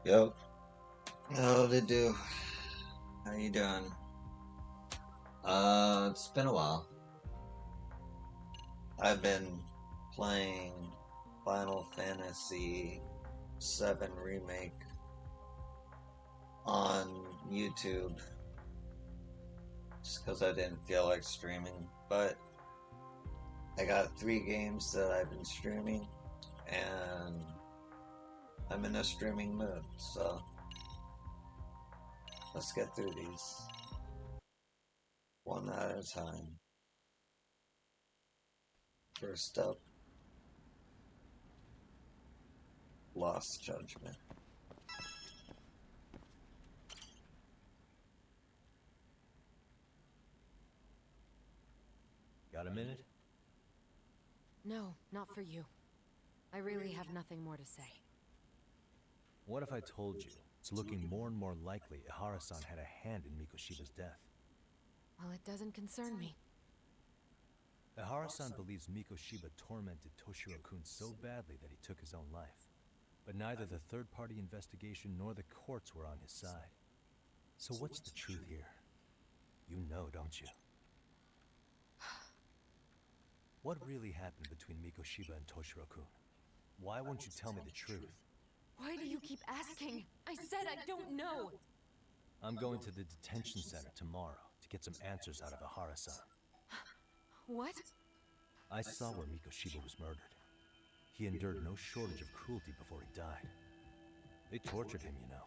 Yo, how to do? How you doing? It's been a while. I've been playing Final Fantasy VII Remake on YouTube just because I didn't feel like streaming. But I got 3 games that I've been streaming, and I'm in a streaming mood. So let's get through these one at a time. First up, Lost Judgment. Got a minute? No, not for you. I really have nothing more to say. What if I told you it's looking more and more likely Ihara-san had a hand in Mikoshiba's death? Well, it doesn't concern me. Ihara-san believes Mikoshiba tormented Toshiro-kun so badly that he took his own life. But neither the third-party investigation nor the courts were on his side. So what's the truth here? You know, don't you? What really happened between Mikoshiba and Toshiro-kun? Why won't you tell me the truth? Why do you keep asking? I said I don't know! I'm going to the detention center tomorrow to get some answers out of Ihara-san. What? I saw where Mikoshiba was murdered. He endured no shortage of cruelty before he died. They tortured him, you know.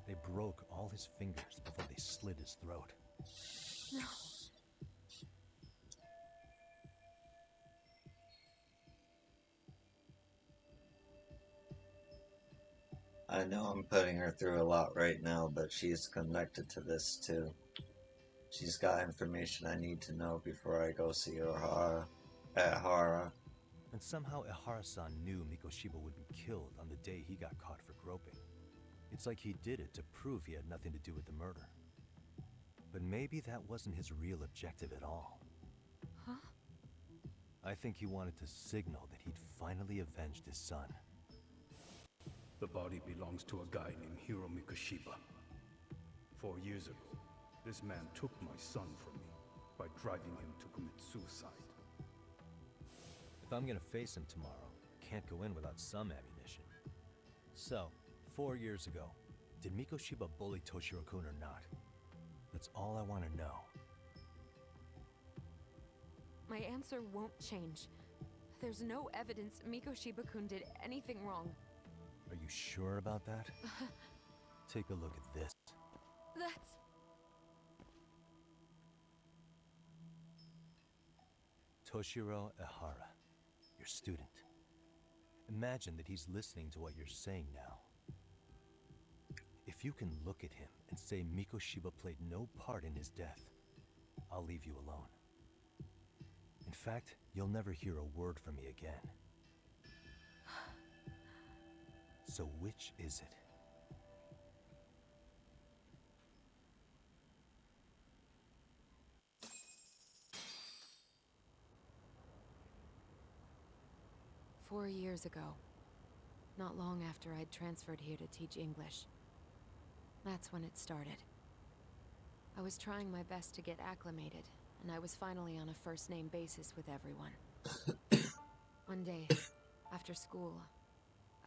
They broke all his fingers before they slit his throat. No. I know I'm putting her through a lot right now, but she's connected to this too. She's got information I need to know before I go see her at Hara. And somehow Ihara-san knew Mikoshiba would be killed on the day he got caught for groping. It's like he did it to prove he had nothing to do with the murder. But maybe that wasn't his real objective at all. Huh? I think he wanted to signal that he'd finally avenged his son. The body belongs to a guy named Hiro Mikoshiba. 4 years ago, this man took my son from me by driving him to commit suicide. If I'm gonna face him tomorrow, I can't go in without some ammunition. So, 4 years ago, did Mikoshiba bully Toshiro-kun or not? That's all I want to know. My answer won't change. There's no evidence Mikoshiba-kun did anything wrong. Are you sure about that? Take a look at this. That's... Toshiro Ihara, your student. Imagine that he's listening to what you're saying now. If you can look at him and say Mikoshiba played no part in his death, I'll leave you alone. In fact, you'll never hear a word from me again. So which is it? "4 years ago, not long after I'd transferred here to teach English. That's when it started. I was trying my best to get acclimated, and I was finally on a first-name basis with everyone. One day, after school,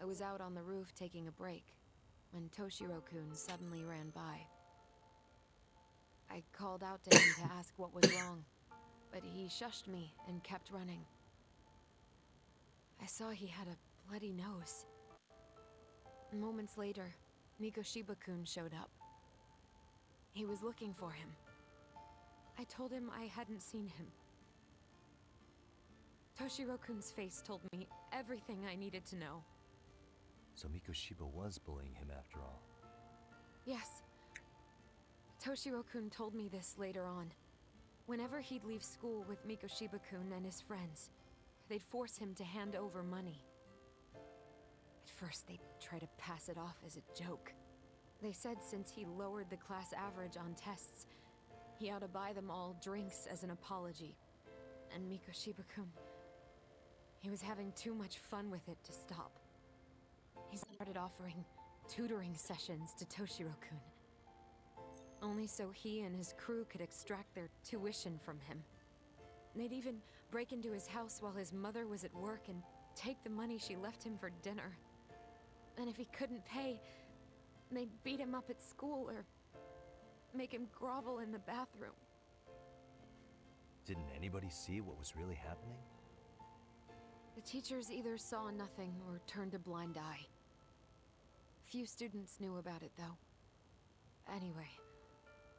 I was out on the roof taking a break, when Toshiro-kun suddenly ran by. I called out to him to ask what was wrong, but he shushed me and kept running. I saw he had a bloody nose. Moments later, Mikoshiba-kun showed up. He was looking for him. I told him I hadn't seen him. Toshiro-kun's face told me everything I needed to know. So Mikoshiba was bullying him after all. Yes. Toshiro-kun told me this later on. Whenever he'd leave school with Mikoshiba-kun and his friends, they'd force him to hand over money. At first, they'd try to pass it off as a joke. They said since he lowered the class average on tests, he ought to buy them all drinks as an apology. And Mikoshiba-kun, he was having too much fun with it to stop. He started offering tutoring sessions to Toshiro-kun. Only so he and his crew could extract their tuition from him. They'd even break into his house while his mother was at work and take the money she left him for dinner. And if he couldn't pay, they'd beat him up at school or make him grovel in the bathroom. Didn't anybody see what was really happening? The teachers either saw nothing or turned a blind eye. Few students knew about it, though. Anyway,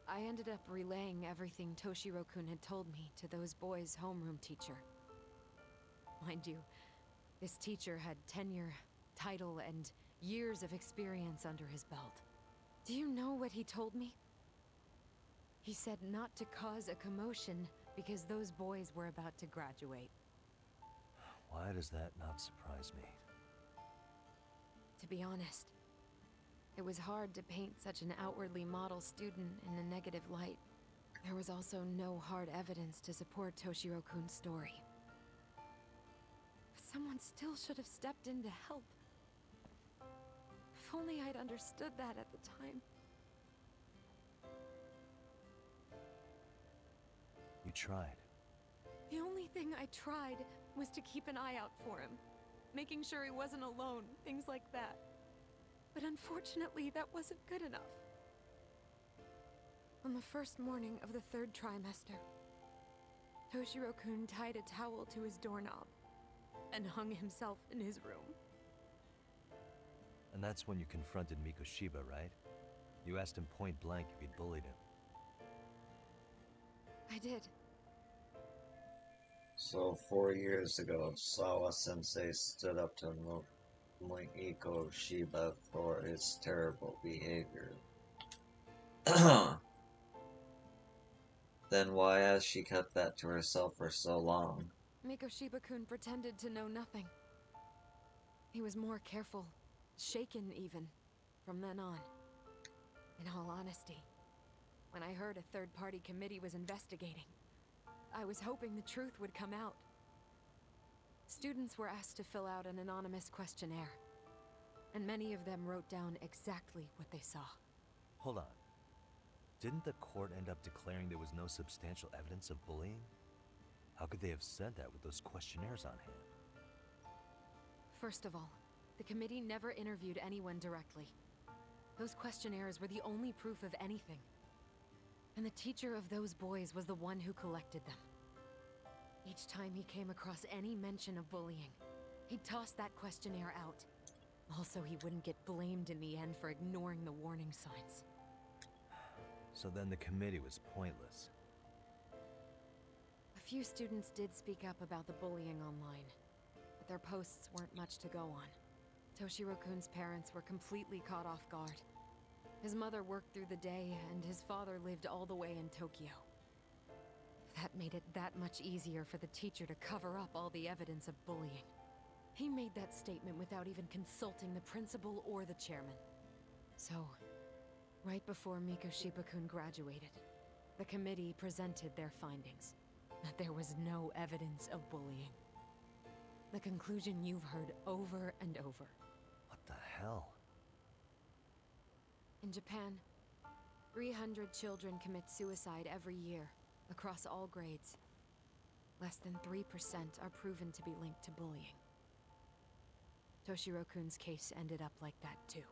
I ended up relaying everything Toshiro-kun had told me to those boys' homeroom teacher. Mind you, this teacher had tenure, title, and years of experience under his belt. Do you know what he told me? He said not to cause a commotion because those boys were about to graduate. Why does that not surprise me? To be honest, it was hard to paint such an outwardly model student in a negative light. There was also no hard evidence to support Toshiro-kun's story. But someone still should have stepped in to help. If only I'd understood that at the time. You tried. The only thing I tried was to keep an eye out for him, making sure he wasn't alone, things like that. But unfortunately, that wasn't good enough. On the first morning of the 3rd trimester, Toshiro-kun tied a towel to his doorknob and hung himself in his room. And that's when you confronted Mikoshiba, right? You asked him point blank if he'd bullied him. I did. So 4 years ago, Sawa-sensei stood up to Mikoshiba for his terrible behavior. Then why has she kept that to herself for so long? Mikoshiba-kun pretended to know nothing. He was more careful, shaken even, from then on. In all honesty, when I heard a third-party committee was investigating, I was hoping the truth would come out. Students were asked to fill out an anonymous questionnaire, and many of them wrote down exactly what they saw. Hold on. Didn't the court end up declaring there was no substantial evidence of bullying? How could they have said that with those questionnaires on hand? First of all, the committee never interviewed anyone directly. Those questionnaires were the only proof of anything. And the teacher of those boys was the one who collected them. Each time he came across any mention of bullying, he'd toss that questionnaire out. Also, he wouldn't get blamed in the end for ignoring the warning signs. So then the committee was pointless. A few students did speak up about the bullying online, but their posts weren't much to go on. Toshiro-kun's parents were completely caught off guard. His mother worked through the day, and his father lived all the way in Tokyo. That made it that much easier for the teacher to cover up all the evidence of bullying. He made that statement without even consulting the principal or the chairman. So, right before Mikoshiba-kun graduated, the committee presented their findings, that there was no evidence of bullying. The conclusion you've heard over and over. What the hell? In Japan, 300 children commit suicide every year, across all grades. Less than 3% are proven to be linked to bullying. Toshiro-kun's case ended up like that too.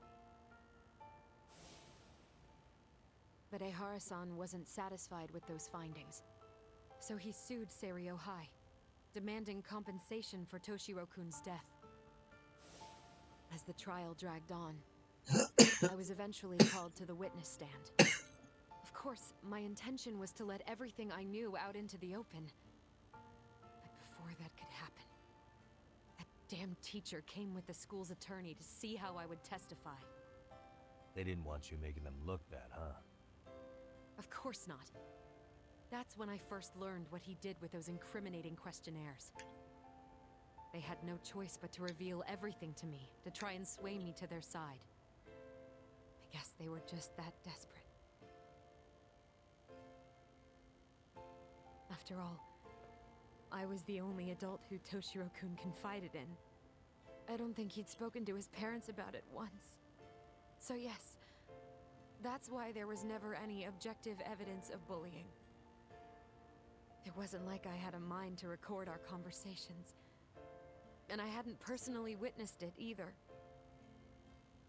But Ehara-san wasn't satisfied with those findings, so he sued Seiryo High, demanding compensation for Toshiro-kun's death. As the trial dragged on, I was eventually called to the witness stand. Of course, my intention was to let everything I knew out into the open. But before that could happen, that damn teacher came with the school's attorney to see how I would testify. They didn't want you making them look bad, huh? Of course not. That's when I first learned what he did with those incriminating questionnaires. They had no choice but to reveal everything to me, to try and sway me to their side. I guess they were just that desperate. After all, I was the only adult who Toshiro-kun confided in. I don't think he'd spoken to his parents about it once. So yes, that's why there was never any objective evidence of bullying. It wasn't like I had a mind to record our conversations. And I hadn't personally witnessed it either.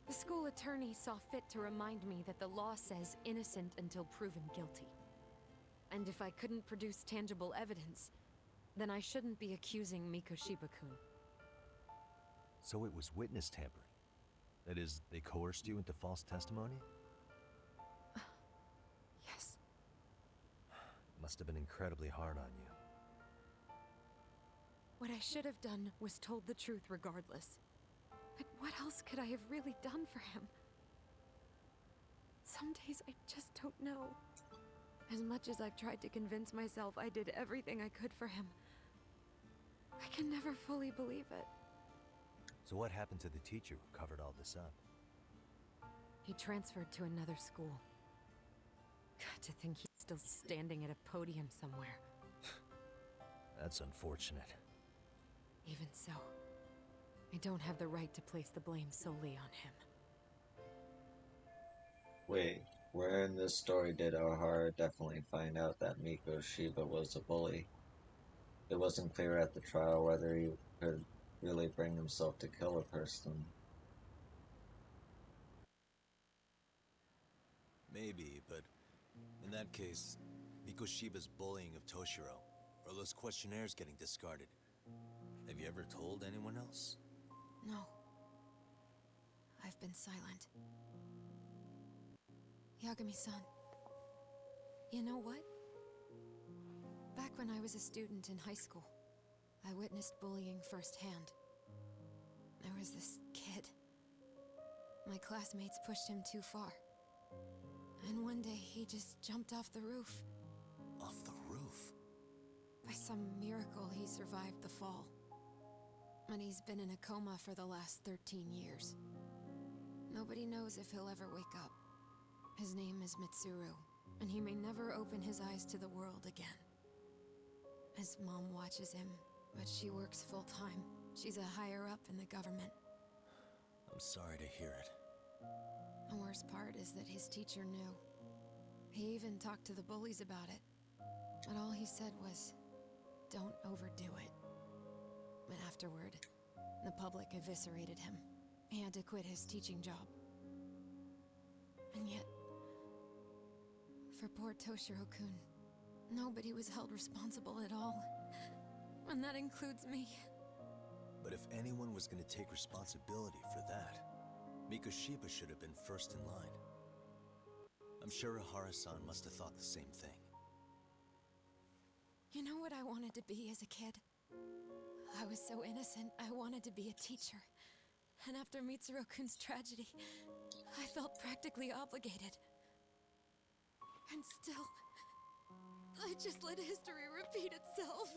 The school attorney saw fit to remind me that the law says innocent until proven guilty. And if I couldn't produce tangible evidence, then I shouldn't be accusing Mikoshiba-kun. So it was witness tampering. That is, they coerced you into false testimony? Yes. Must have been incredibly hard on you. What I should have done was told the truth regardless. But what else could I have really done for him? Some days I just don't know. As much as I've tried to convince myself I did everything I could for him, I can never fully believe it. So what happened to the teacher who covered all this up? He transferred to another school. God, to think he's still standing at a podium somewhere. That's unfortunate. Even so, I don't have the right to place the blame solely on him. Wait, where in this story did O'Hara definitely find out that Mikoshiba was a bully? It wasn't clear at the trial whether he could really bring himself to kill a person. Maybe, but in that case, Mikoshiba's bullying of Toshiro, or those questionnaires getting discarded. Have you ever told anyone else? No. I've been silent. Yagami-san, you know what? Back when I was a student in high school, I witnessed bullying firsthand. There was this kid. My classmates pushed him too far. And one day he just jumped off the roof. Off the roof? By some miracle, he survived the fall. And he's been in a coma for the last 13 years. Nobody knows if he'll ever wake up. His name is Mitsuru, and he may never open his eyes to the world again. His mom watches him, but she works full-time. She's a higher-up in the government. I'm sorry to hear it. The worst part is that his teacher knew. He even talked to the bullies about it. But all he said was, "Don't overdo it." But afterward, the public eviscerated him. He had to quit his teaching job. And yet, for poor Toshiro-kun, nobody was held responsible at all. And that includes me. But if anyone was going to take responsibility for that, Mikoshiba should have been first in line. I'm sure Ohara-san must have thought the same thing. You know what I wanted to be as a kid? I was so innocent, I wanted to be a teacher. And after Mitsuru-kun's tragedy, I felt practically obligated. And still, I just let history repeat itself.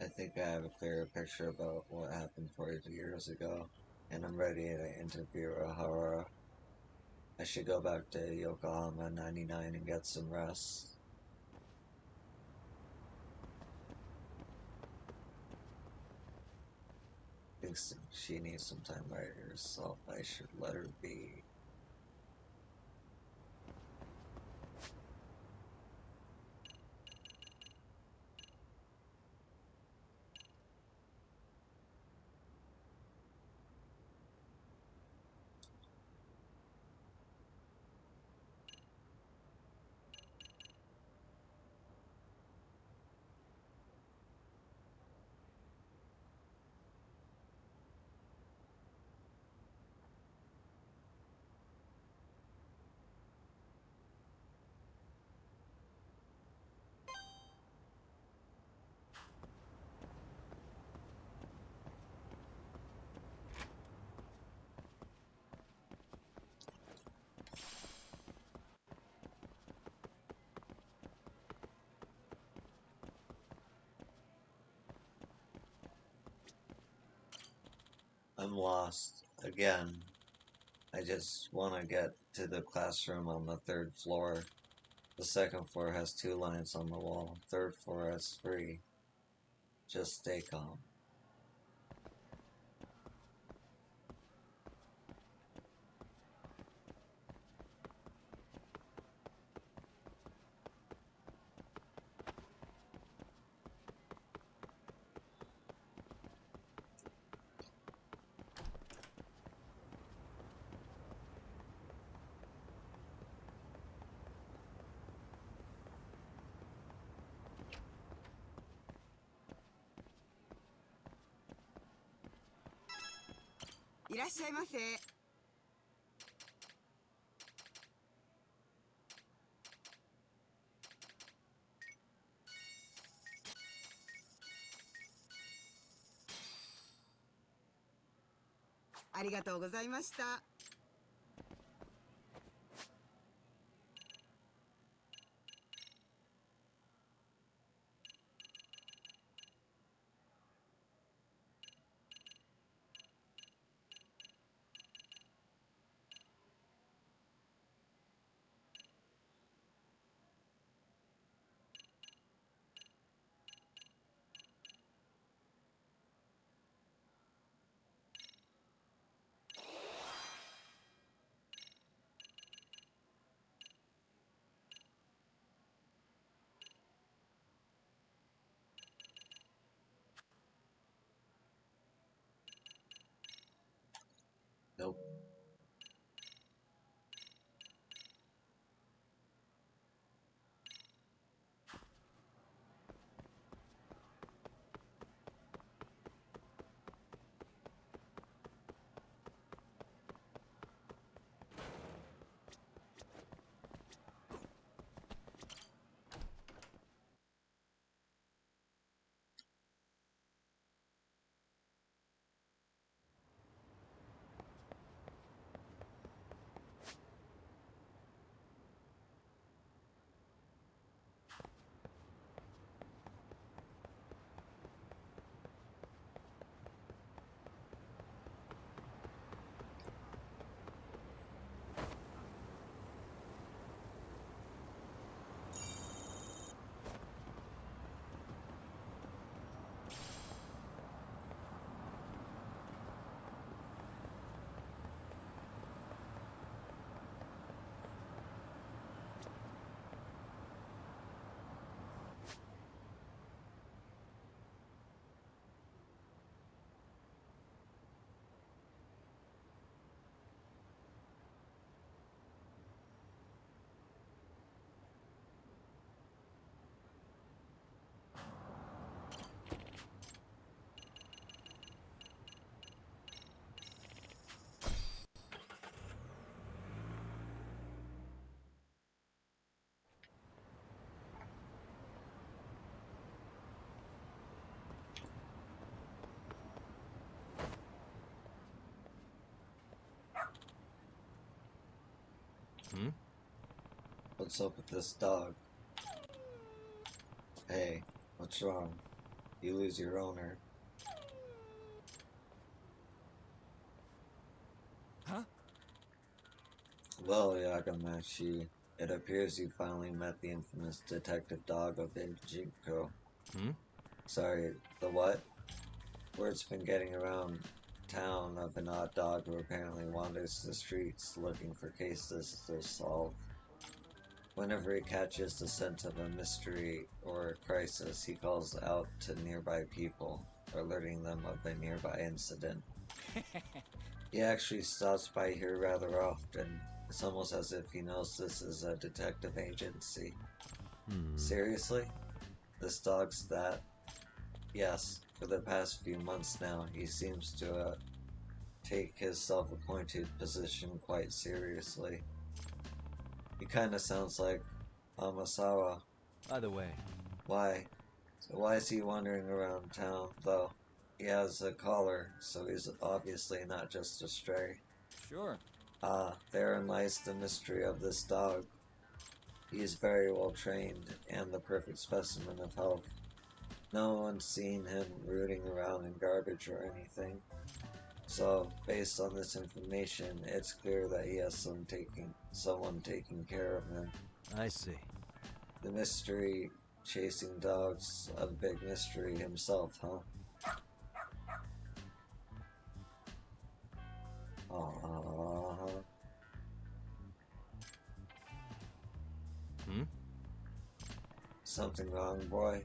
I think I have a clearer picture about what happened 40 years ago, and I'm ready to interview O'Hara. I should go back to Yokohama 99 and get some rest. Thinks she needs some time by herself. I should let her be. I'm lost. Again. I just want to get to the classroom on the 3rd floor. The 2nd floor has 2 lines on the wall. 3rd floor has 3. Just stay calm.いらっしゃいませ。ありがとうございました。Nope. Hmm? What's up with this dog? Hey, what's wrong? You lose your owner. Huh? Well, Yagamashi, it appears you finally met the infamous detective dog of Ijinko. Hmm? Sorry, the what? Word's been getting around town of an odd dog who apparently wanders the streets looking for cases to solve. Whenever he catches the scent of a mystery or a crisis, he calls out to nearby people, alerting them of a nearby incident. He actually stops by here rather often. It's almost as if he knows this is a detective agency. Seriously? This dog's that? Yes, for the past few months now, he seems to take his self-appointed position quite seriously. He kinda sounds like Amasawa. By the way, Why? So why is he wandering around town, though? He has a collar, so he's obviously not just a stray. sure. Ah, therein lies the mystery of this dog. He is very well trained, and the perfect specimen of health. No one's seen him rooting around in garbage or anything. So, based on this information, it's clear that he has someone taking care of him. I see. The mystery chasing dog's a big mystery himself, huh? Uh-huh. Hmm? Something wrong, boy?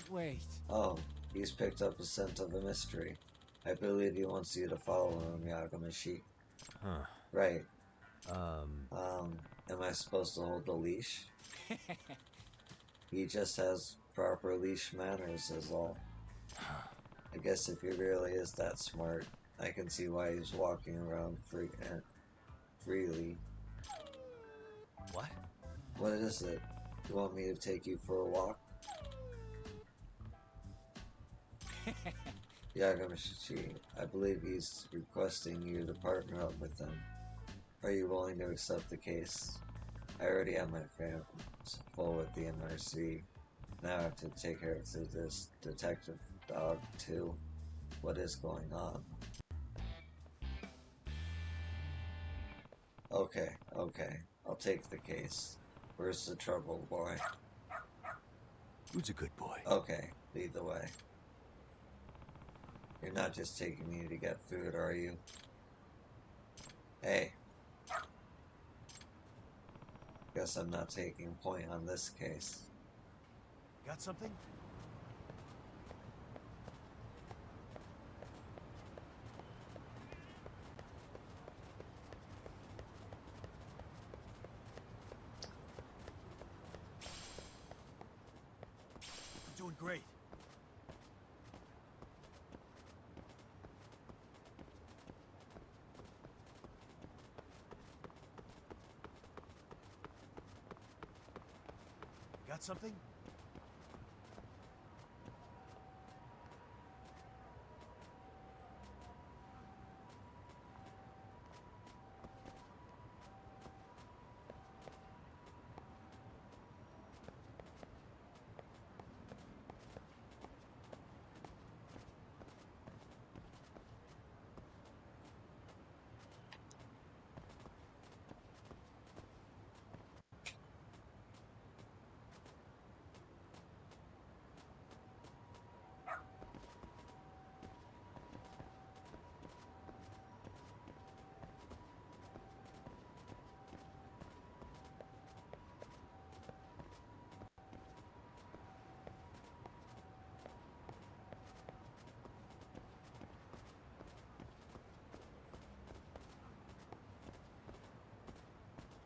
Wait. Oh, he's picked up a scent of a mystery. I believe he wants you to follow him, Yagamashi. Huh. Right. Am I supposed to hold the leash? He just has proper leash manners is all. I guess if he really is that smart, I can see why he's walking around freely. What? What is it? You want me to take you for a walk? Yagamashi, I believe he's requesting you to partner up with him. Are you willing to accept the case? I already have my hands full with the MRC. Now I have to take care of this detective dog too. What is going on? Okay. I'll take the case. Where's the trouble, boy? Who's a good boy? Okay, lead the way. You're not just taking me to get food, are you? Hey. Guess I'm not taking point on this case. Got something? I'm doing great. Got something?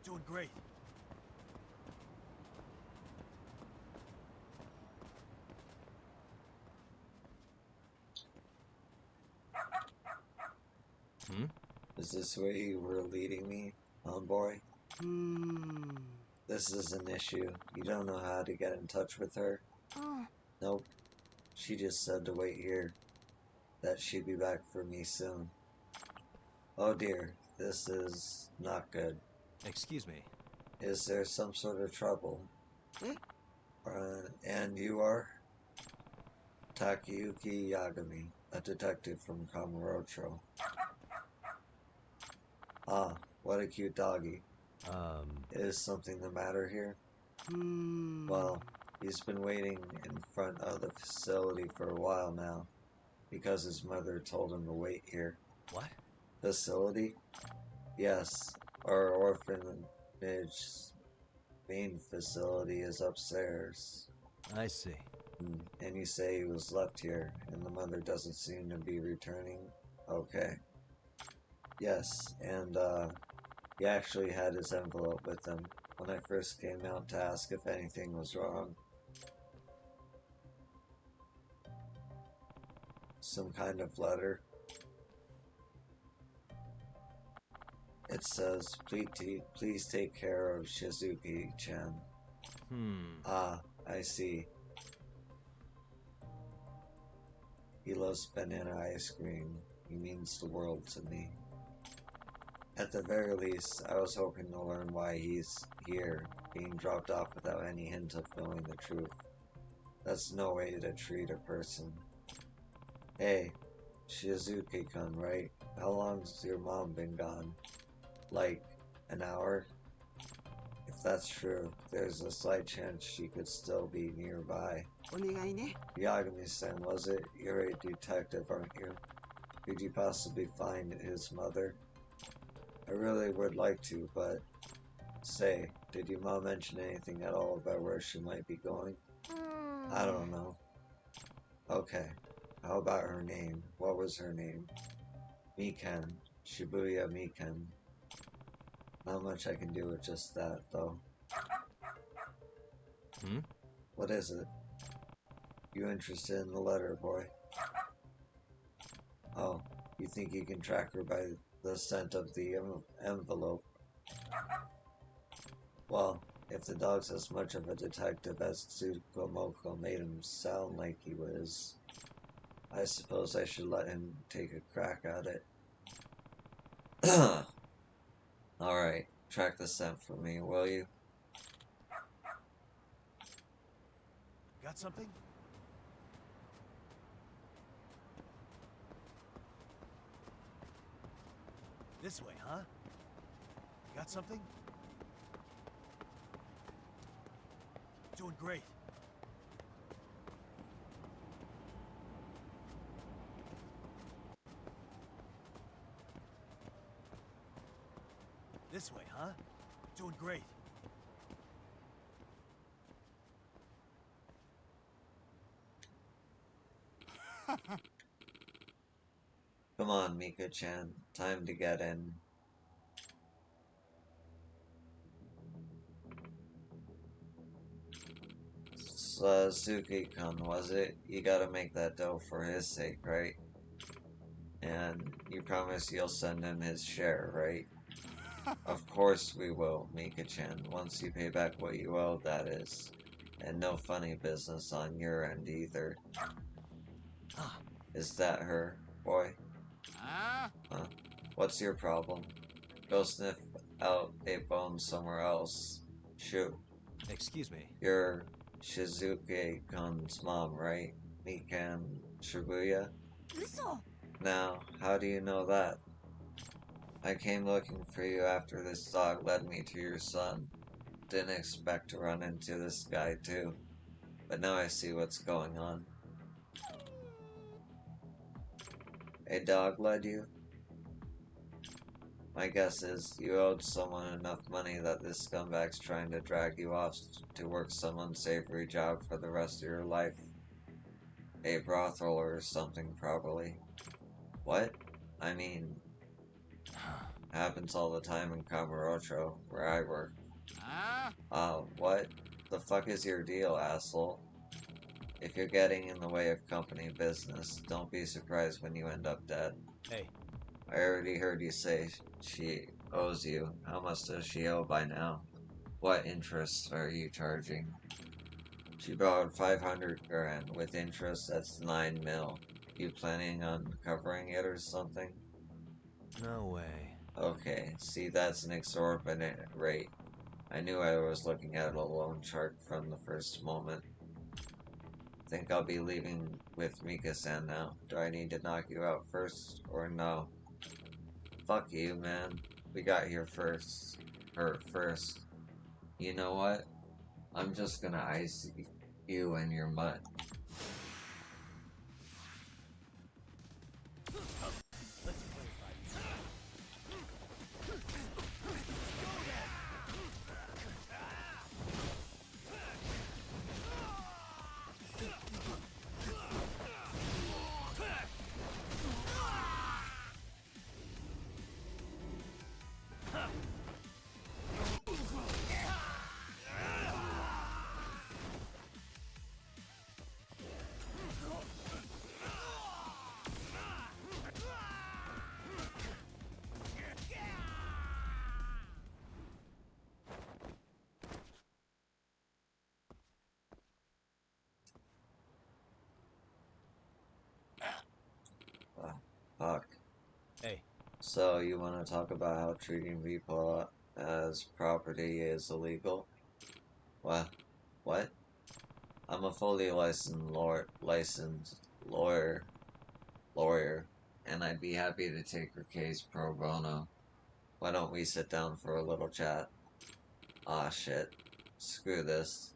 Doing great. Is this where you were leading me, homeboy? This is an issue. You don't know how to get in touch with her? Nope. She just said to wait here. That she'd be back for me soon. Oh dear, this is not good. Excuse me. Is there some sort of trouble? And you are? Takayuki Yagami, a detective from Kamurocho. Ah, what a cute doggy. Is something the matter here? Well, he's been waiting in front of the facility for a while now, because his mother told him to wait here. What? Facility? Yes, our orphanage main facility is upstairs. I see. And you say he was left here, and the mother doesn't seem to be returning? Okay. Yes, and, he actually had his envelope with him when I first came out to ask if anything was wrong. Some kind of letter. It says, please take care of Shizuki-chan. Ah, I see. He loves banana ice cream. He means the world to me. At the very least, I was hoping to learn why he's here, being dropped off without any hint of knowing the truth. That's no way to treat a person. Hey, Shizuki-kun, right? How long's your mom been gone? Like, an hour? If that's true, there's a slight chance she could still be nearby. お願いね。 Yagami-san, was it? You're a detective, aren't you? Could you possibly find his mother? I really would like to, but... Say, did your mom mention anything at all about where she might be going? I don't know. Okay, how about her name? What was her name? Mikan. Shibuya Mikan. Not much I can do with just that, though. Hmm? What is it? You interested in the letter, boy? Oh, you think you can track her by the scent of the envelope? Well, if the dog's as much of a detective as Tsukomoko made him sound like he was, I suppose I should let him take a crack at it. Alright, track the scent for me, will you? Got something? This way, huh? Got something? Doing great. This way, huh? Doing great. Come on, Mika-chan. Time to get in. Suzuki-kun, was it? You gotta make that dough for his sake, right? And you promise you'll send him his share, right? Of course we will, Mika-chan. Once you pay back what you owe, that is. And no funny business on your end either. Is that her, boy? Huh? What's your problem? Go sniff out a bone somewhere else. Shoot. Excuse me. You're Shizuke-kun's mom, right? Mikan Shibuya? 嘘 Now, how do you know that? I came looking for you after this dog led me to your son. Didn't expect to run into this guy too. But now I see what's going on. A dog led you? My guess is you owed someone enough money that this scumbag's trying to drag you off to work some unsavory job for the rest of your life. A brothel or something, probably. What? I mean, happens all the time in Kamurocho, where I work. What? The fuck is your deal, asshole? If you're getting in the way of company business, don't be surprised when you end up dead. Hey. I already heard you say she owes you. How much does she owe by now? What interest are you charging? She borrowed 500 grand. With interest, that's 9 mil. You planning on covering it or something? No way. Okay, see, that's an exorbitant rate. I knew I was looking at a loan chart from the first moment. Think I'll be leaving with Mika-san now. Do I need to knock you out first, or no? Fuck you, man. We got here first. Or first. You know what? I'm just gonna ice you in your mutt. Fuck. Hey. So, you want to talk about how treating people as property is illegal? What? What? I'm a fully licensed lawyer. and I'd be happy to take her case pro bono. Why don't we sit down for a little chat? Aw, shit. Screw this.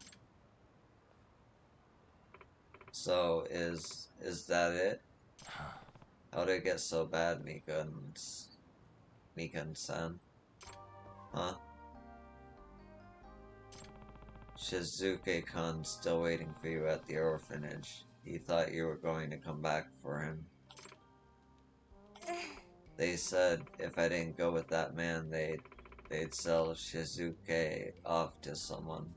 So, is that it? How'd it get so bad, Mikan-san? Huh? Shizuke-kun's still waiting for you at the orphanage. He thought you were going to come back for him. They said if I didn't go with that man, they'd sell Shizuke off to someone.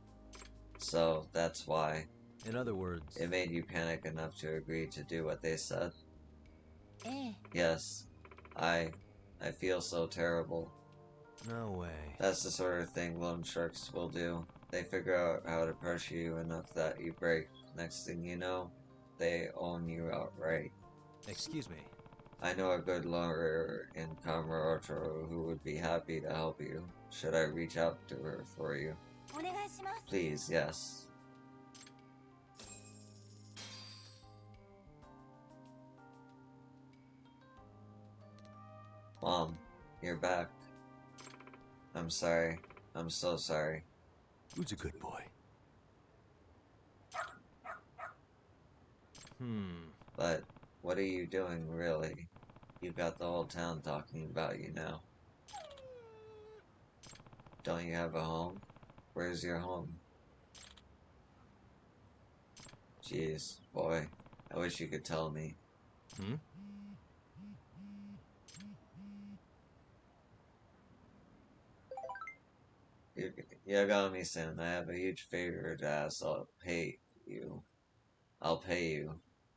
So that's why. In other words, It made you panic enough to agree to do what they said. ええ Yes, I feel so terrible. no way. That's the sort of thing loan sharks will do. They figure out how to pressure you enough that you break. Next thing you know, they own you outright. Excuse me. I know a good lawyer in Kamurocho who would be happy to help you. Should I reach out to her for you? お願いします Please, yes. Mom, you're back. I'm sorry. I'm so sorry. Who's a good boy? But what are you doing, really? You've got the whole town talking about you now. Don't you have a home? Where's your home? Jeez, boy. I wish you could tell me. Hmm? Yagami-san, I have a huge favor to ask. I'll pay you.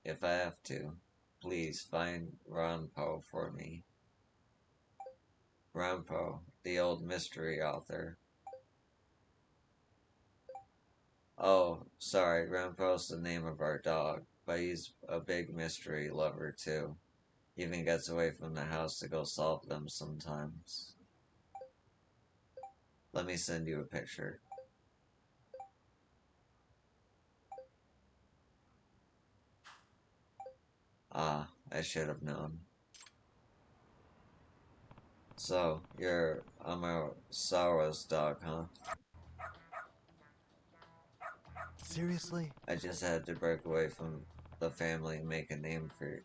If I have to. Please find Ranpo for me. Ranpo, the old mystery author. Oh, sorry, Ranpo's the name of our dog, but he's a big mystery lover too. Even gets away from the house to go solve them sometimes. Let me send you a picture. Ah, I should have known. So, you're Amasawa's dog, huh? Seriously? I just had to break away from the family and make a name for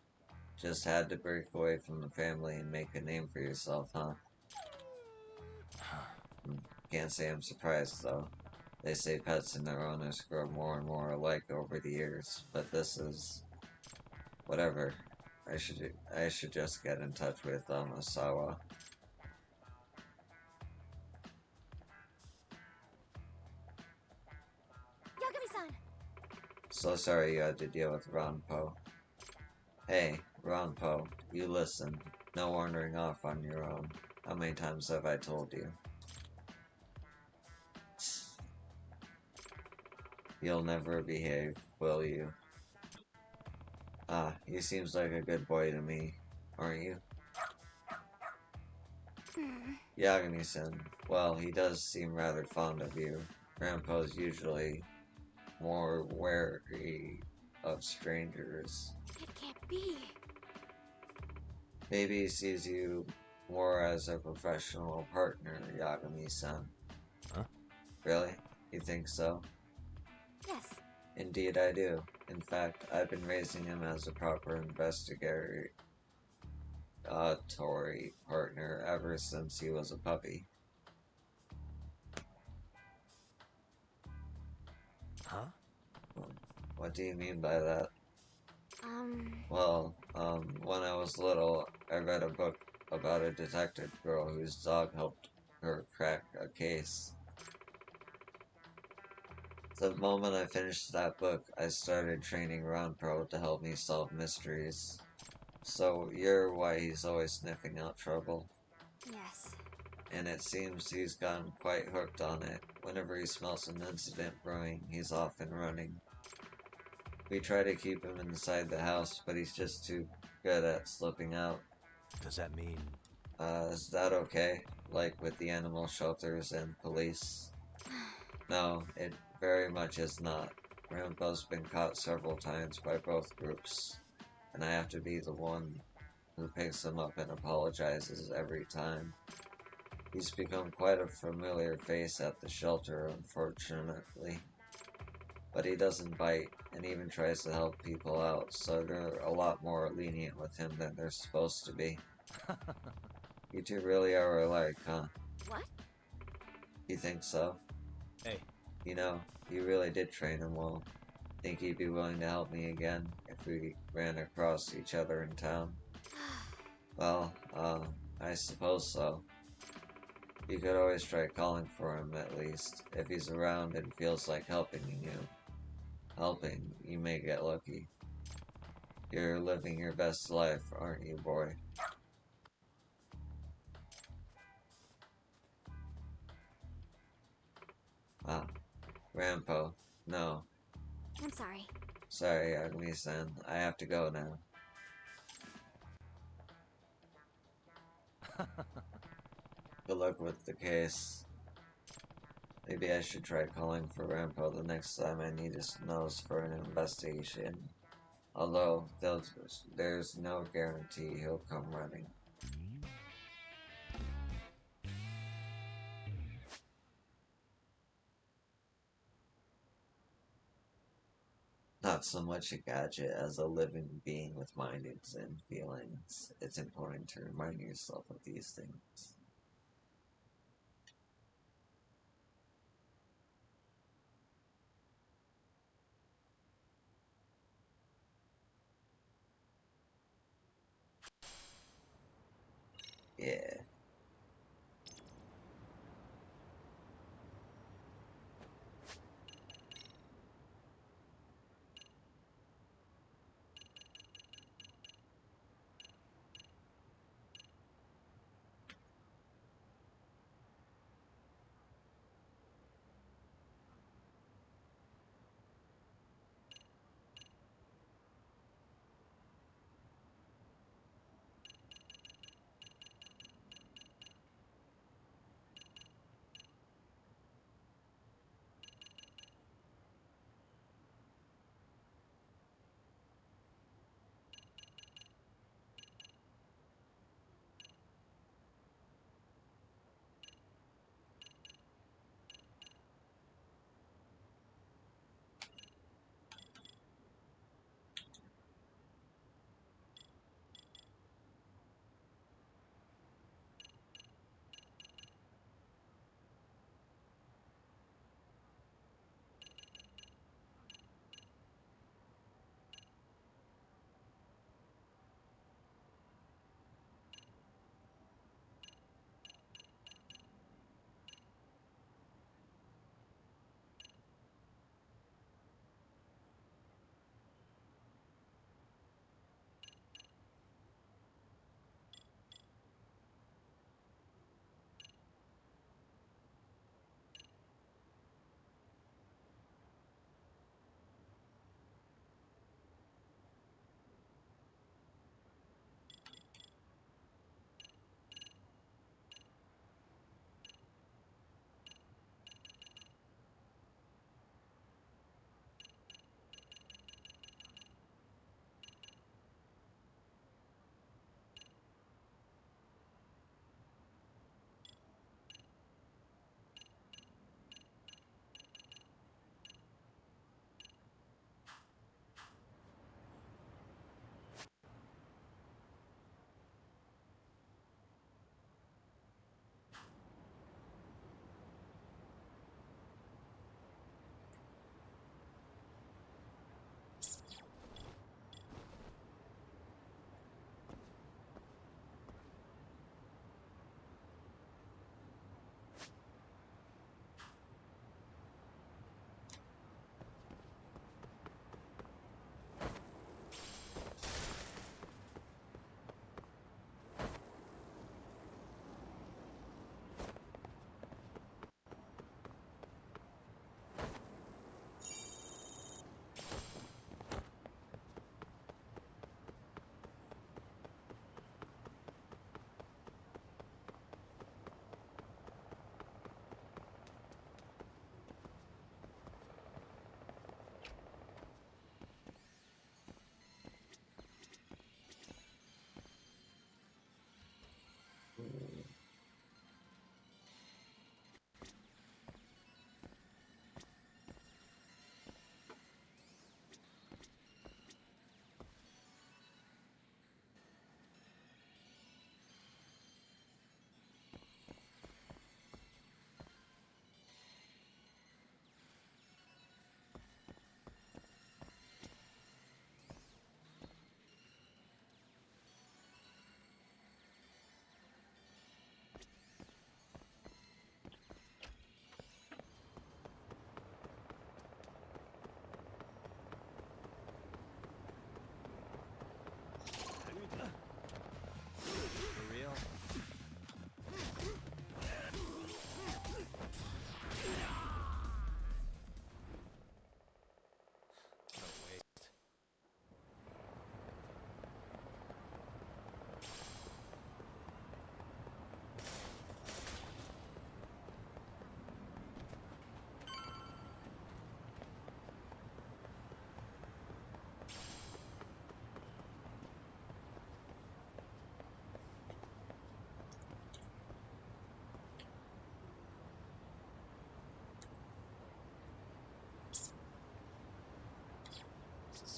Just had to break away from the family and make a name for yourself, huh? Can't say I'm surprised, though. They say pets and their owners grow more and more alike over the years, but this is... whatever. I should just get in touch with Amasawa. Yagami-san So sorry you had to deal with Ranpo. Hey, Ranpo, you listen. No wandering off on your own. How many times have I told you? You'll never behave, will you? Ah, he seems like a good boy to me, aren't you? Yagami-san, well, he does seem rather fond of you. Grandpa's usually more wary of strangers. It can't be Maybe he sees you more as a professional partner, Yagami-san. Huh? Really? You think so? Yes Indeed I do. In fact, I've been raising him as a proper investigatory partner ever since he was a puppy. Huh? What do you mean by that? um Well, when I was little, I read a book about a detective girl whose dog helped her crack a case. The moment I finished that book, I started training Ranpo to help me solve mysteries. So you're why he's always sniffing out trouble. yes And it seems he's gotten quite hooked on it. Whenever he smells an incident brewing, he's off and running. We try to keep him inside the house, but he's just too good at slipping out. Does that mean... Is that okay? Like with the animal shelters and police? No, it very much is not. Rambo's been caught several times by both groups, and I have to be the one who picks him up and apologizes every time. He's become quite a familiar face at the shelter, unfortunately. But he doesn't bite, and even tries to help people out, so they're a lot more lenient with him than they're supposed to be. You two really are alike, huh? What? You think so? Hey. You know, you really did train him well. Think he'd be willing to help me again if we ran across each other in town? Well, I suppose so. You could always try calling for him at least. If he's around and feels like helping, you may get lucky. You're living your best life, aren't you, boy? Ah, Rampo. No. I'm sorry. Sorry, Agumi-san. I have to go now. Good luck with the case. Maybe I should try calling for Rampo the next time I need his nose for an investigation. Although, there's no guarantee he'll come running. Not so much a gadget as a living being with minds and feelings. It's important to remind yourself of these things. Yeah.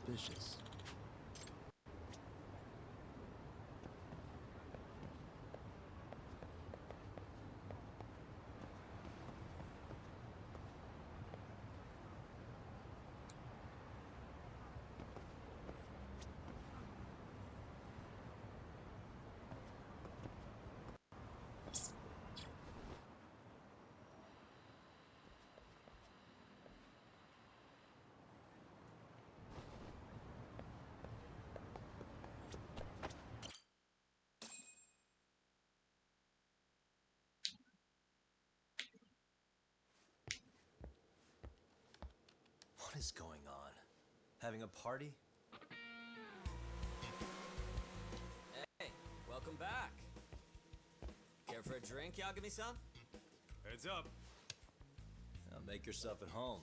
suspicious. What is going on? Having a party? Hey, welcome back. Care for a drink, Yagami-san? Heads up. Now make yourself at home.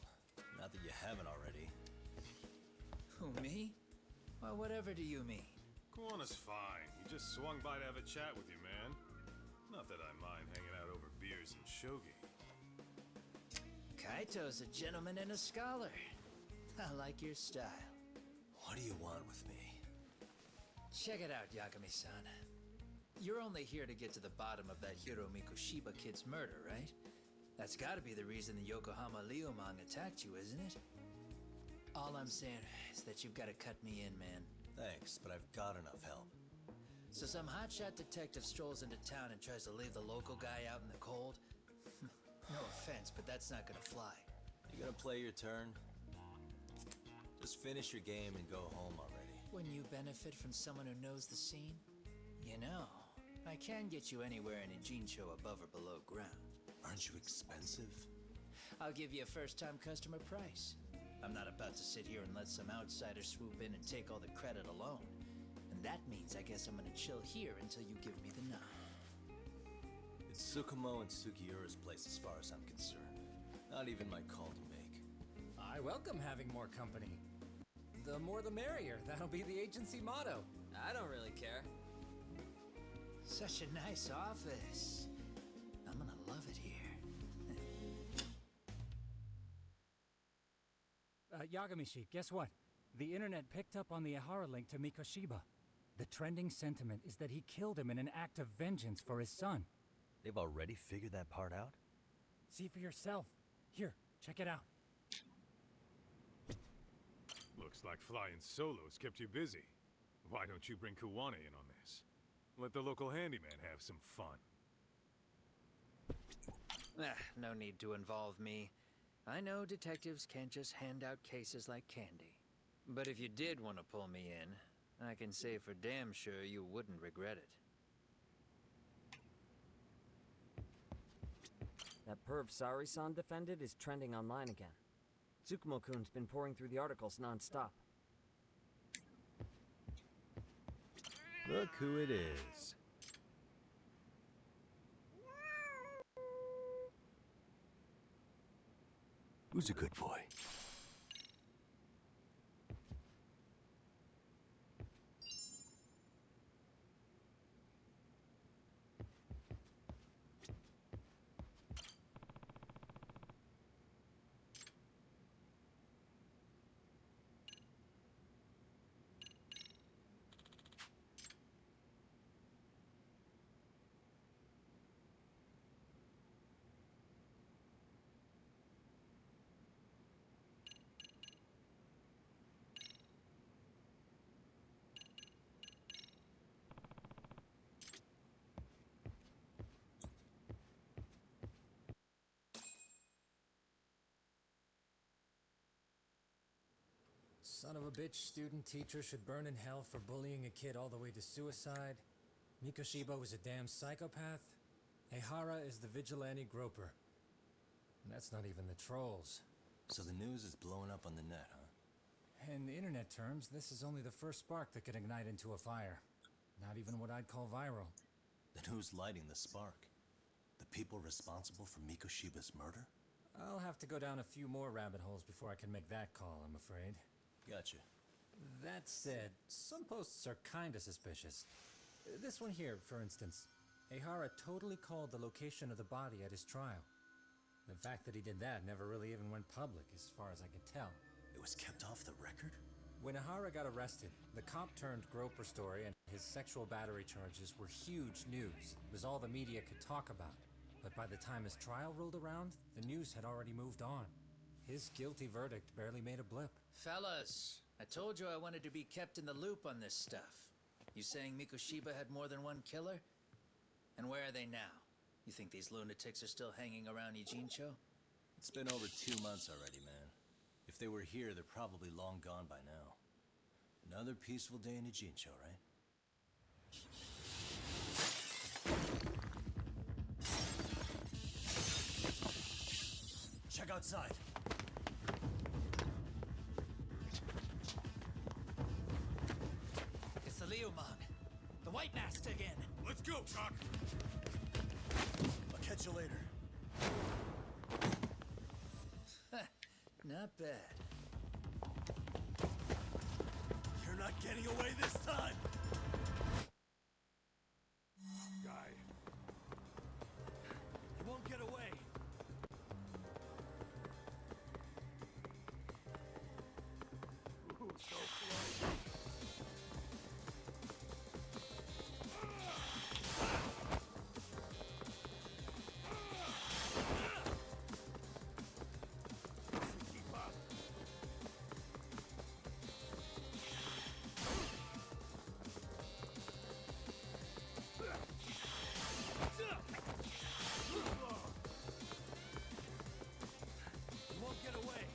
Not that you haven't already. Who, me? Well, whatever do you mean? Kuwana's fine. He just swung by to have a chat with you, man. Not that I mind hanging out over beers and shogi. Kaito's a gentleman and a scholar. I like your style. What do you want with me? Check it out, Yagami-san. You're only here to get to the bottom of that Hiro Mikoshiba kid's murder, right? That's gotta be the reason the Yokohama Liumang attacked you, isn't it? All I'm saying is that you've gotta cut me in, man. Thanks, but I've got enough help. So some hotshot detective strolls into town and tries to leave the local guy out in the cold? No offense, but that's not gonna fly. You gonna play your turn? Just finish your game and go home already. When you benefit from someone who knows the scene? You know, I can get you anywhere in a Jincho above or below ground. Aren't you expensive? I'll give you a first-time customer price. I'm not about to sit here and let some outsider swoop in and take all the credit alone. And that means I guess I'm gonna chill here until you give me the nod. It's Tsukumo and Sugiura's place as far as I'm concerned. Not even my call to make. I welcome having more company. The more the merrier. That'll be the agency motto. I don't really care. Such a nice office. I'm gonna love it here. Yagamishi, guess what? The internet picked up on the Ihara link to Mikoshiba. The trending sentiment is that he killed him in an act of vengeance for his son. They've already figured that part out? See for yourself. Here, check it out. Looks like flying solo's kept you busy. Why don't you bring Kuwana in on this? Let the local handyman have some fun. No need to involve me. I know detectives can't just hand out cases like candy. But if you did want to pull me in, I can say for damn sure you wouldn't regret it. That perv Sari-san defended is trending online again. Tsukumo-kun's been pouring through the articles non-stop. Look who it is. Who's a good boy? Son of a bitch student teacher should burn in hell for bullying a kid all the way to suicide. Mikoshiba was a damn psychopath. Ehara is the vigilante groper. And that's not even the trolls. So the news is blowing up on the net, huh? In internet terms, this is only the first spark that could ignite into a fire. Not even what I'd call viral. Then who's lighting the spark? The people responsible for Mikoshiba's murder? I'll have to go down a few more rabbit holes before I can make that call, I'm afraid. Gotcha. That said, some posts are kinda suspicious. This one here, for instance. Ehara totally called the location of the body at his trial. The fact that he did that never really even went public, as far as I can tell. It was kept off the record? When Ihara got arrested, the cop-turned-groper story and his sexual battery charges were huge news. It was all the media could talk about. But by the time his trial rolled around, the news had already moved on. His guilty verdict barely made a blip. Fellas, I told you I wanted to be kept in the loop on this stuff. You saying Mikoshiba had more than one killer? And where are they now? You think these lunatics are still hanging around Ijincho? It's been over 2 months already, man. If they were here, they're probably long gone by now. Another peaceful day in Ijincho, right? Check outside. It's the Leomon. The White Mask again. Let's go, Chuck! I'll catch you later. Not bad. You're not getting away this time! Guy. You won't get away. Ooh, so close. You won't get away.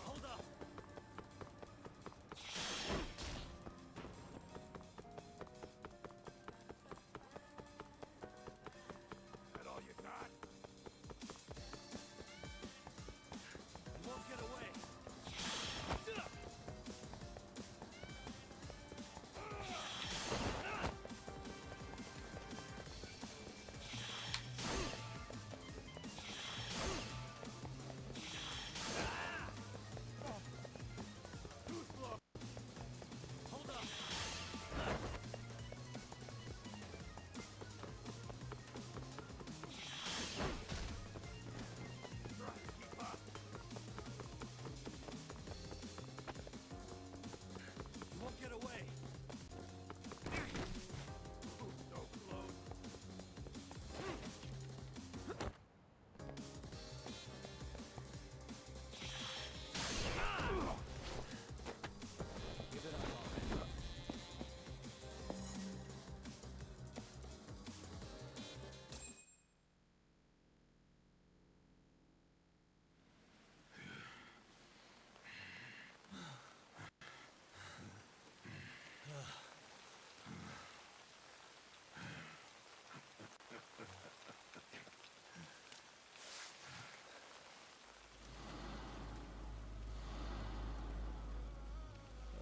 Hold up. That all you got? You won't get away. Hold up. You won't get away. So close. Give it up, all right.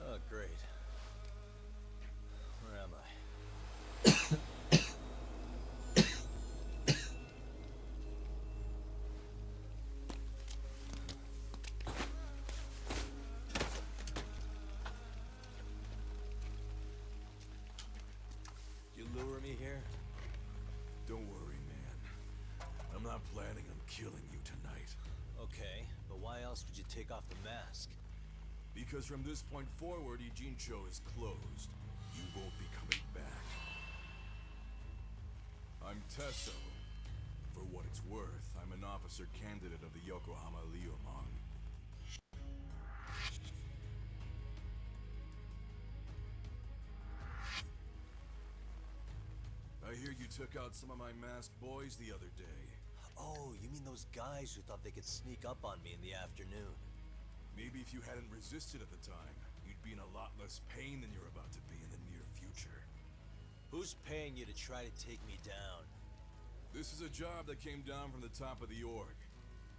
Oh, great. Where am I? You lure me here? Don't worry, man. I'm not planning on killing you tonight. Okay, but why else would you take off the mask? Because from this point forward, Ijincho is closed. You won't be coming back. I'm Tesso. For what it's worth, I'm an officer candidate of the Yokohama Leomon. I hear you took out some of my masked boys the other day. Oh, you mean those guys who thought they could sneak up on me in the afternoon? Maybe if you hadn't resisted at the time, you'd be in a lot less pain than you're about to be in the near future. Who's paying you to try to take me down? This is a job that came down from the top of the org.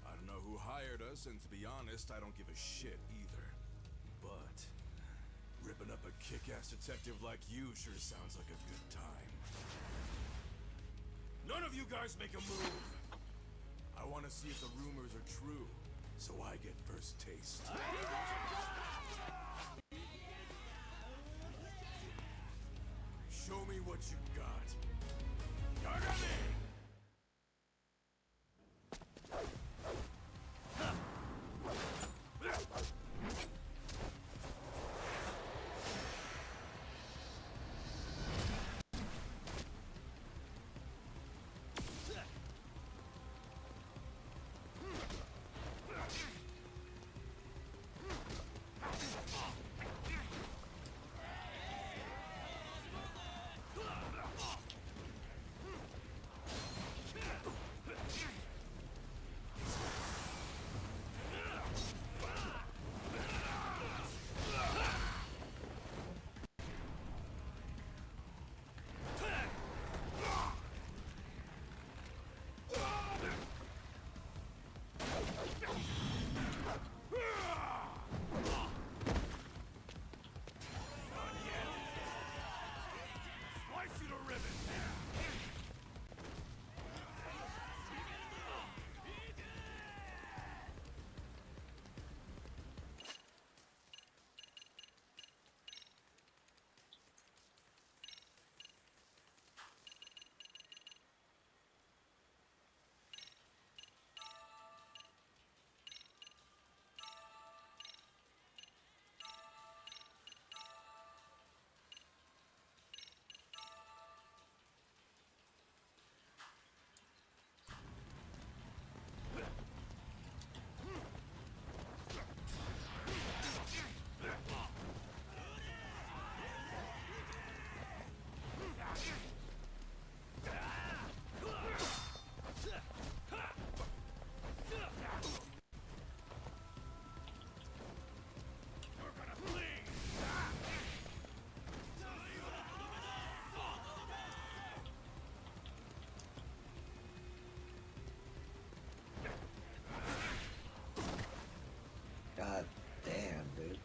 I don't know who hired us, and to be honest, I don't give a shit either. But ripping up a kick-ass detective like you sure sounds like a good time. None of you guys make a move! I want to see if the rumors are true. so I get first taste. Show me what you got. Yagami! God damn, dude.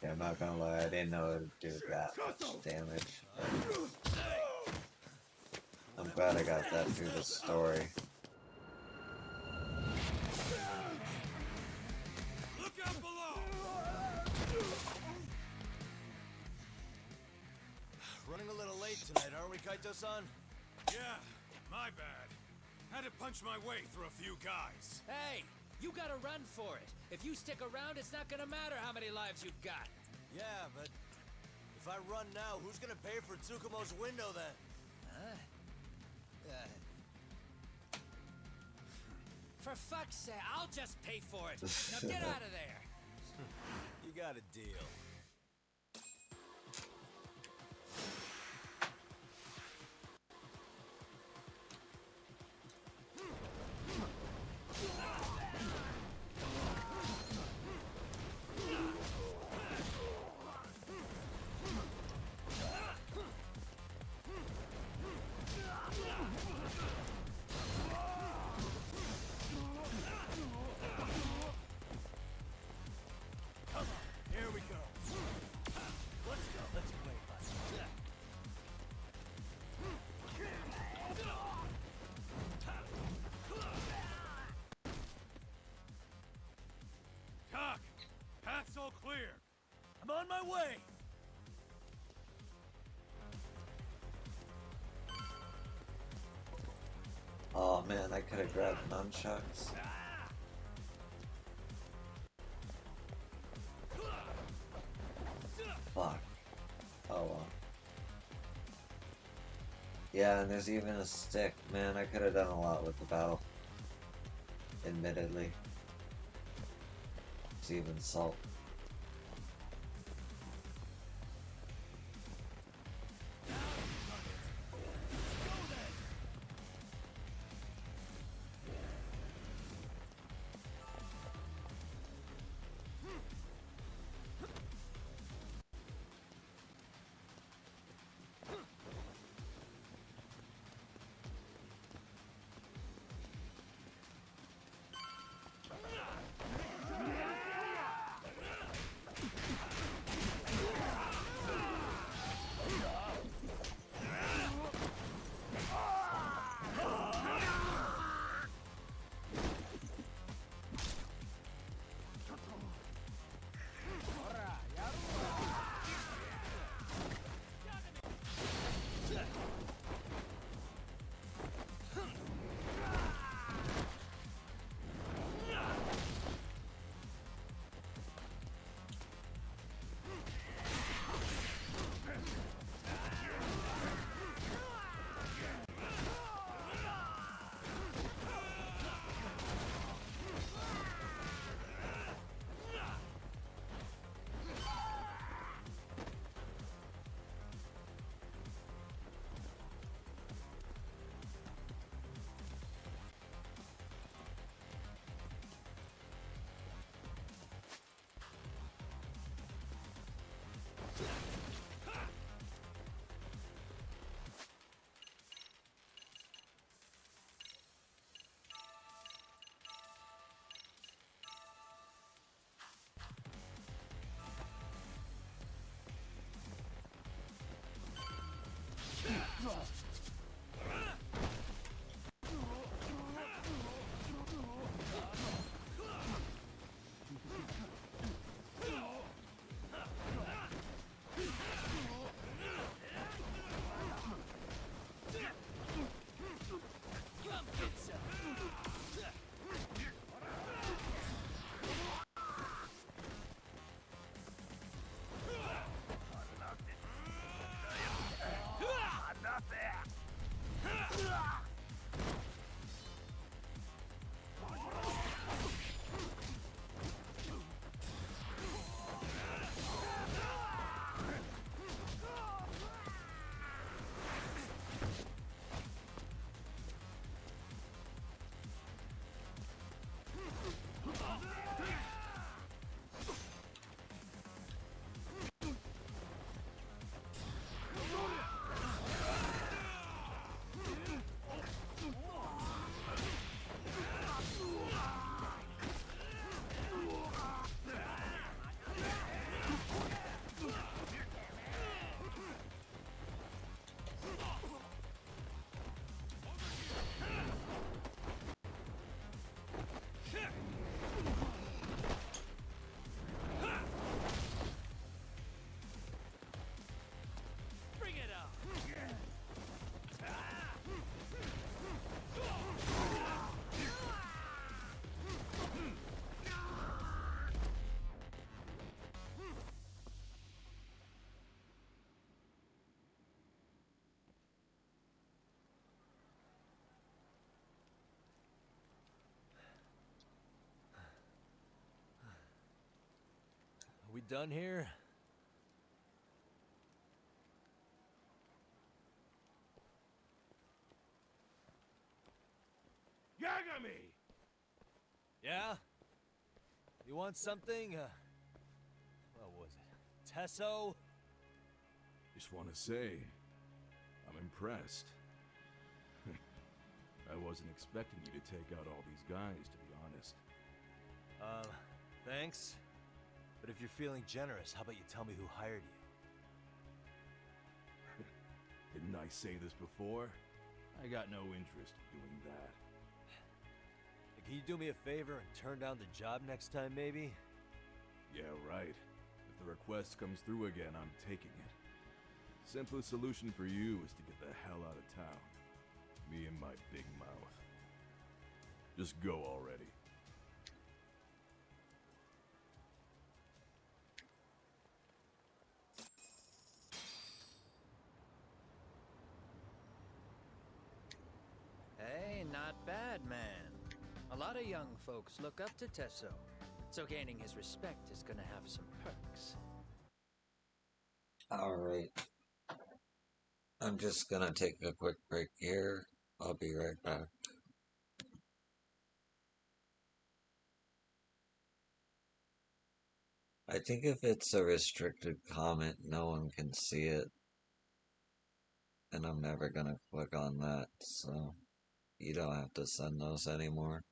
Yeah, I'm not gonna lie, I didn't know it would do that much damage. But I'm glad I got that through the story. Look out below! Running a little late tonight, aren't we, Kaito-san? Yeah, my bad. Had to punch my way through a few guys. Hey, you gotta run for it. If you stick around, it's not gonna matter how many lives you've got. Yeah, but if I run now, who's gonna pay for Tsukumo's window then? Huh? For fuck's sake, I'll just pay for it. Now get out of there. You got a deal. Here we go. Let's go. Let's play, bud. Cock! Path's all clear. I'm on my way. Oh man, I could have grabbed nunchucks. Fuck. Oh well. Yeah, and there's even a stick. Man, I could have done a lot with the bow. Admittedly. there's even salt. Are we done here? Yagami! Yeah? You want something? What was it? Tesso? Just want to say, I'm impressed. I wasn't expecting you to take out all these guys, to be honest. Thanks. But if you're feeling generous, how about you tell me who hired you? Didn't I say this before? I got no interest in doing that. Can you do me a favor and turn down the job next time, maybe? Yeah, right. If the request comes through again, I'm taking it. Simplest solution for you is to get the hell out of town. Me and my big mouth. Just go already. Hey, not bad, man. A lot of young folks look up to Tesso. So gaining his respect is gonna have some perks. Alright. I'm just gonna take a quick break here. I'll be right back. I think if it's a restricted comment, no one can see it. And I'm never gonna click on that, so you don't have to send those anymore.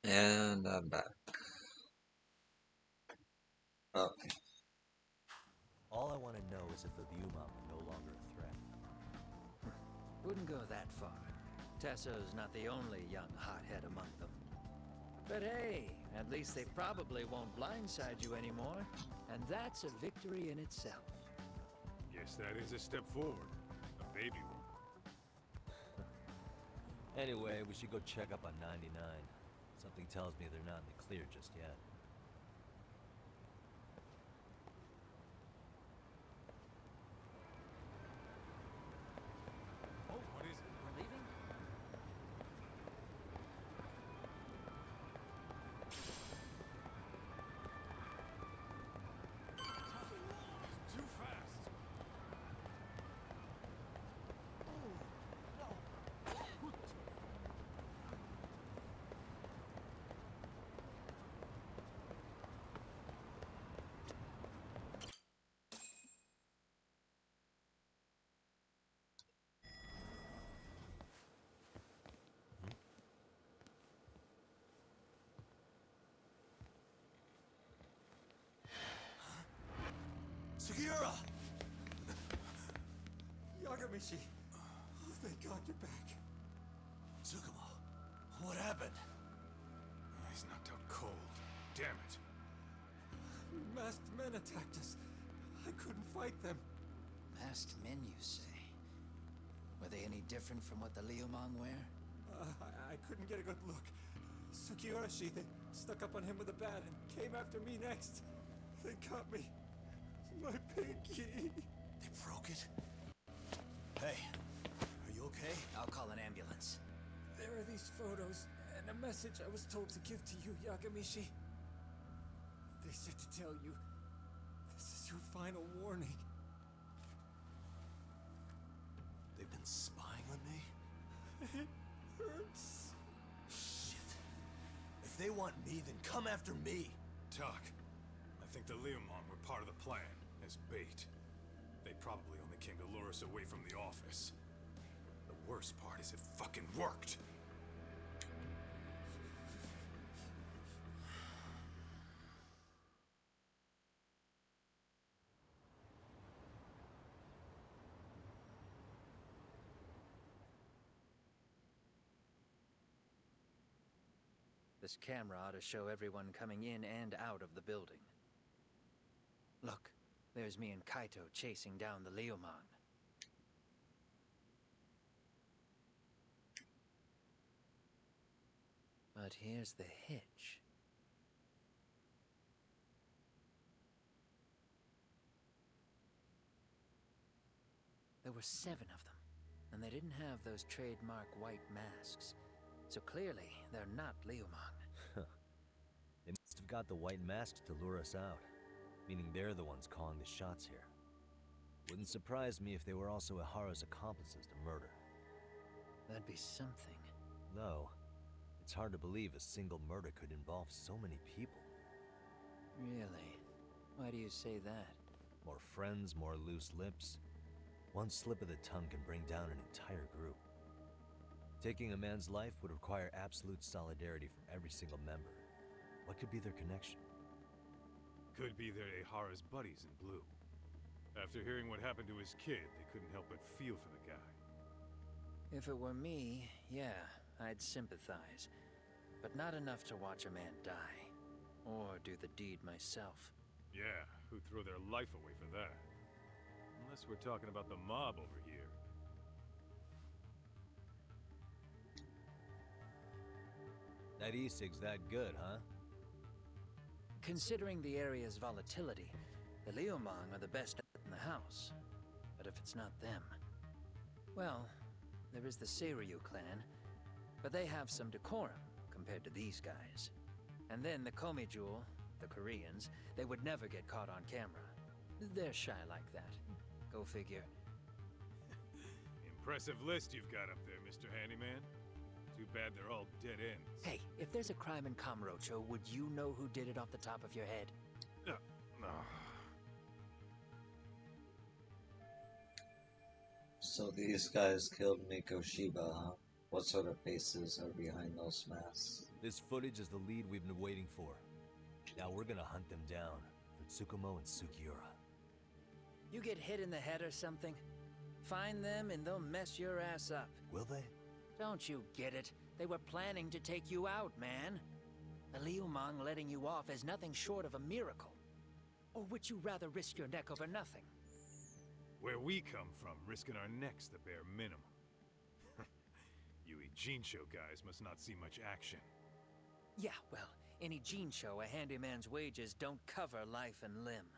And I'm back. Okay. All I want to know is if the Liumang are no longer a threat. Wouldn't go that far. Tesso's not the only young hothead among them. But hey, at least they probably won't blindside you anymore, and that's a victory in itself. Guess that is a step forward. A baby one. Anyway, we should go check up on 99. Something tells me they're not in the clear just yet. Oh, what is it? We're leaving? Too fast. Sugiura! Yagamishi! Oh, thank God you're back. Tsukumo, what happened? He's knocked out cold. Damn it. Masked men attacked us. I couldn't fight them. Masked men, you say? Were they any different from what the Liumang wear? I couldn't get a good look. Sugiurashi, they stuck up on him with a bat and came after me next. They got me. My pinky. They broke it? Hey, are you okay? I'll call an ambulance. There are these photos and a message I was told to give to you, Yagamishi. They said to tell you, this is your final warning. They've been spying on me? It hurts. Shit. If they want me, then come after me. Talk. I think the Liumang were part of the plan, as bait. They probably only came to lure us away from the office. The worst part is it fucking worked. This camera ought to show everyone coming in and out of the building. Look, there's me and Kaito chasing down the Liumang. But here's the hitch. There were 7 of them, and they didn't have those trademark white masks. So clearly, they're not Liumang. They must have got the white masks to lure us out, meaning they're the ones calling the shots here. Wouldn't surprise me if they were also Ihara's accomplices to murder. That'd be something. Though, it's hard to believe a single murder could involve so many people. Really? Why do you say that? More friends, more loose lips. One slip of the tongue can bring down an entire group. Taking a man's life would require absolute solidarity from every single member. What could be their connection? Could be they're Ihara's buddies in blue. After hearing what happened to his kid, they couldn't help but feel for the guy. If it were me, yeah, I'd sympathize. But not enough to watch a man die. Or do the deed myself. Yeah, who'd throw their life away for that? Unless we're talking about the mob over here. That e-cig's that good, huh? Considering the area's volatility, the Liumang are the best in the house. But if it's not them... Well, there is the Seiryu clan, but they have some decorum compared to these guys. And then the Komijul, the Koreans, they would never get caught on camera. They're shy like that. Go figure. Impressive list you've got up there, Mr. Handyman. Too bad they're all dead ends. Hey, if there's a crime in Kamurocho, would you know who did it off the top of your head? No. So these guys killed Mikoshiba, huh? What sort of faces are behind those masks? This footage is the lead we've been waiting for. Now we're gonna hunt them down for Tsukumo and Sugiura. You get hit in the head or something? Find them and they'll mess your ass up. Will they? Don't you get it? They were planning to take you out, man. Liumang letting you off is nothing short of a miracle. Or would you rather risk your neck over nothing? Where we come from, risking our necks the bare minimum. You Ijincho guys must not see much action. Yeah, well, in Ijincho, a handyman's wages don't cover life and limb.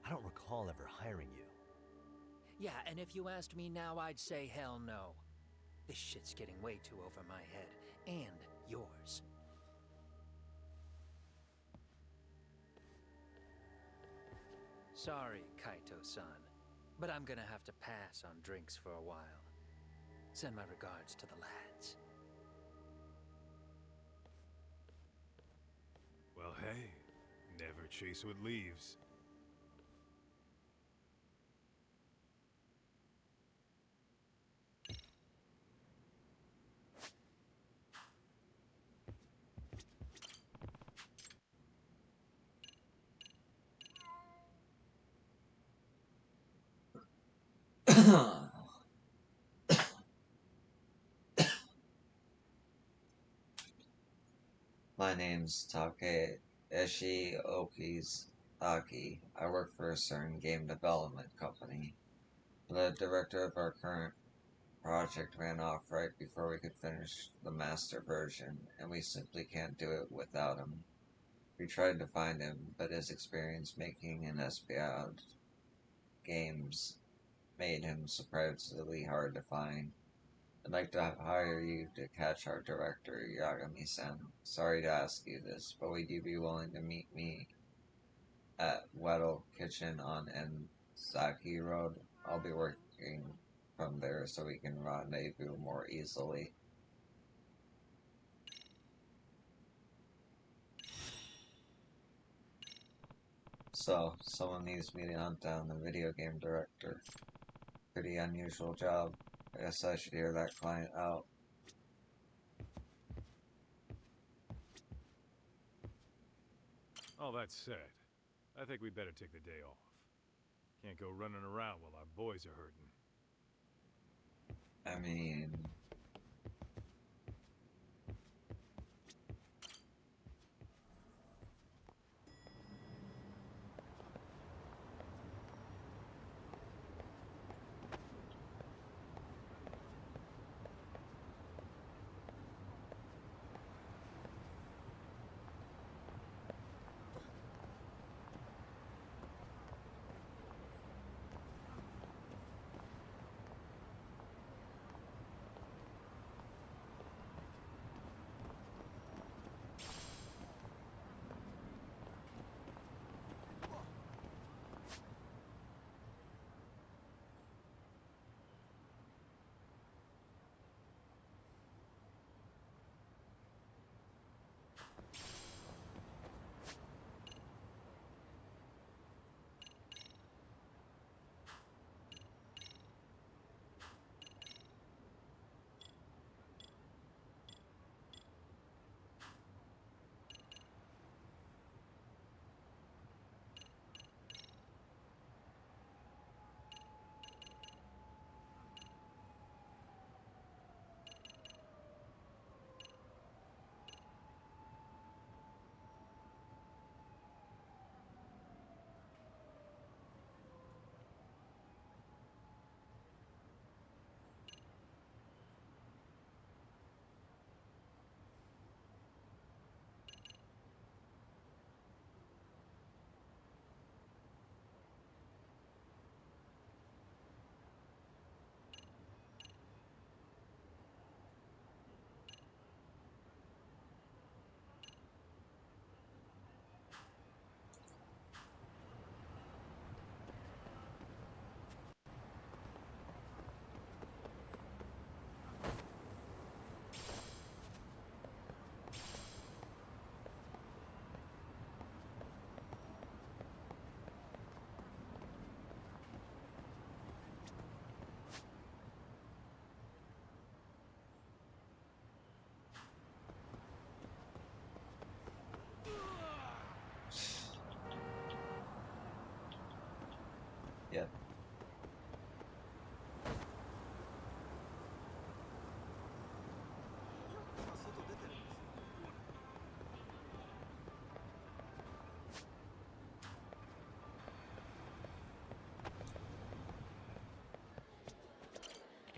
I don't recall ever hiring you. Yeah, and if you asked me now, I'd say hell no. This shit's getting way too over my head. And yours. Sorry, Kaito-san, but I'm gonna have to pass on drinks for a while. Send my regards to the lads. Well, hey, never chase what leaves. My name's Takeshi Okizaki. I work for a certain game development company. The director of our current project ran off right before we could finish the master version, and we simply can't do it without him. We tried to find him, but his experience making and espionage games made him surprisingly hard to find. I'd like to hire you to catch our director, Yagami-san. Sorry to ask you this, but would you be willing to meet me at Weddle Kitchen on Enzaki Road? I'll be working from there so we can rendezvous more easily. So, someone needs me to hunt down the video game director. Pretty unusual job. I guess I should hear that client out. All that said, I think we better take the day off. Can't go running around while our boys are hurting. I mean...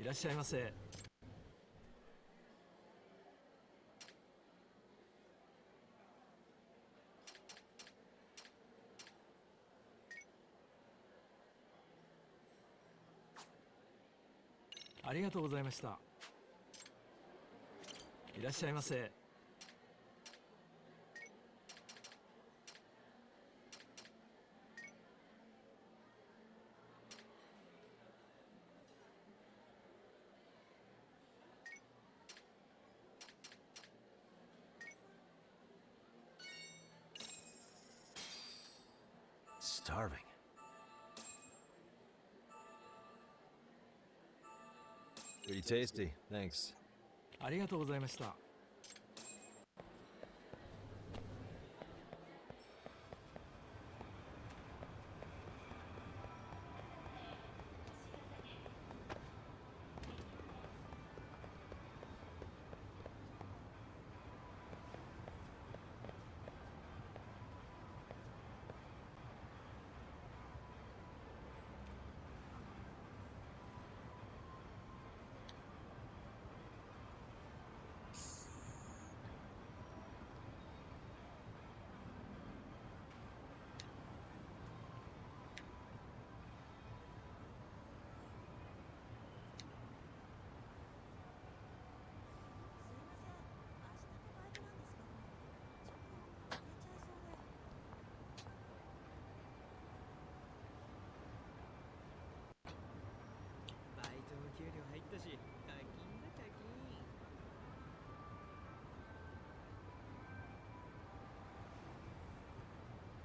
らっしゃいませ。ありがとうございました。いらっしゃいませ。Starving. Pretty tasty, thanks. ありがとうございました。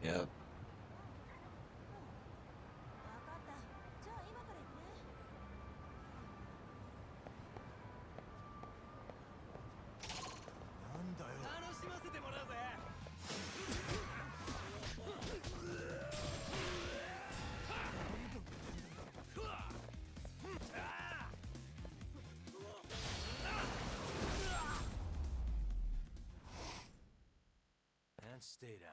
Yep. And stay down.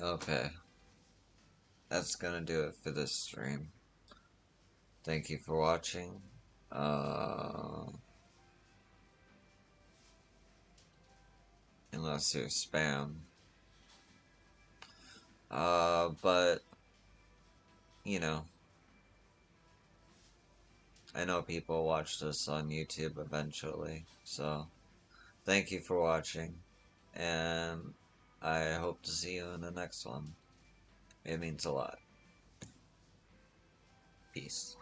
Okay. That's gonna do it for this stream. Thank you for watching. Unless you're spam. But, you know, I know people watch this on YouTube eventually, so thank you for watching, and I hope to see you in the next one. It means a lot. Peace.